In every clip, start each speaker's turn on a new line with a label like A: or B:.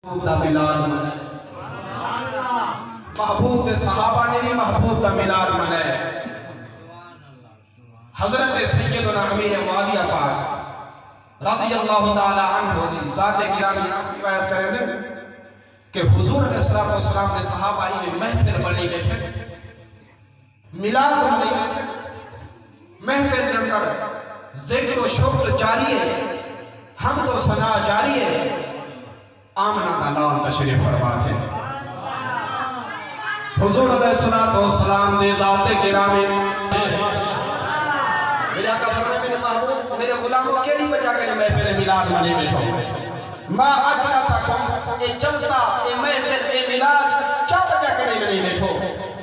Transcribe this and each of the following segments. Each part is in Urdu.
A: دا ملاد منائے، محبوب دے صحابہ نے بھی محبوب دا ملاد منائے۔ حضرت سیدنا امیر معاویہ پاک رضی اللہ تعالی عنہ دی ذات گرامی روایت کریں دے کہ حضور علیہ السلام نے صحابہ میں محفل بنی بیٹھے، ملاد بنی بیٹھے، محفل کے اندر ذکر و شکر جاری ہے، حمد و ثنا جاری ہے۔ آمنہ کا لال تشریف فرماتے ہیں حضور علیہ السلام نے ذات گرامی میرے آقا فرمائے میرے محبوب میرے غلاموں کے لیے بچا کے محفل میلاد منی بیٹھو، ما اجلسکم، اے جلسہ اے محفل اے میلاد کیا بچا کے نہیں بیٹھو؟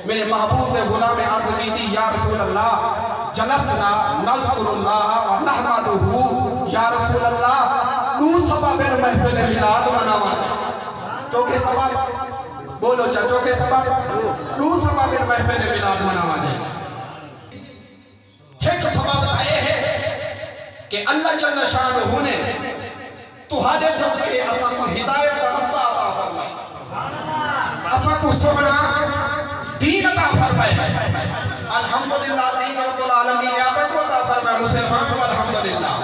A: میرے محبوب میں غلام عرض کی تھی یا رسول اللہ جلسنا نذکر اللہ و نحمدہ یا رسول اللہ تو سبب محفل میلاد مناوا، چوکے سبب بولو چوکے سبب تو سبب محفل میلاد مناوا دے۔ ایک سبب آئے ہے کہ اللہ جل شانہ نے تہاڈے صدقے اساں کو ہدایت دا رستہ عطا فرمائے، اساں کو سونا دین عطا فرمائے۔ الحمدللہ دین رب العالمین آپ کو عطا فرمائے، مسلمان الحمدللہ۔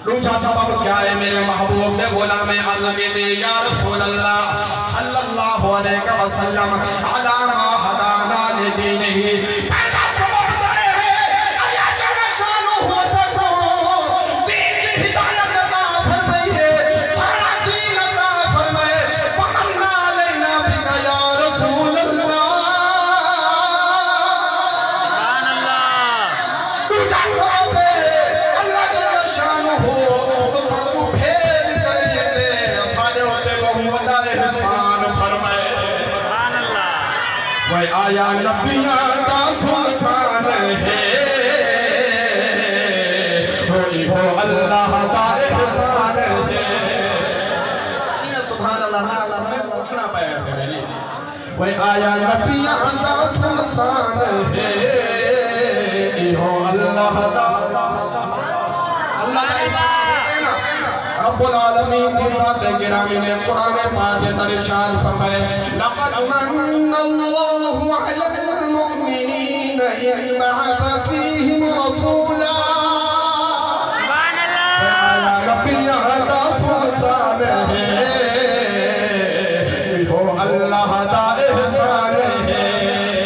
A: دوسرا سبب کیا ہے؟ میرے محبوب نے غلام عرض کی تھی یا رسول اللہ صلی اللہ علیہ وسلم علی ما ہدانا لدینہ، پہلا سبب دائے ہے اللہ جل شانہ سکو دین کی ہدایت عطا فرمائیے، سارا دین عطا فرمائے۔ فمنا علینا بک یا رسول اللہ، سبحان اللہ۔ دوسرا سبب ہے اللہ جل شانہ تو سب کو بھیج کریے دے سارے ہوتے محمد احسان فرمائے، سبحان اللہ۔ وہ آیا نبیان دا سلطان ہے، ہوئی ہو اللہ دا احسان ہے، سبحان اللہ۔ اٹھنا پایا سے میری وہ آیا نبیان دا سلطان ہے، ہوئی ہو اللہ دا رب العالمین کی ذات گرامی نے قرآن پاک در ارشاد فرمائے لقد من اللہ علی المؤمنین اذ بعث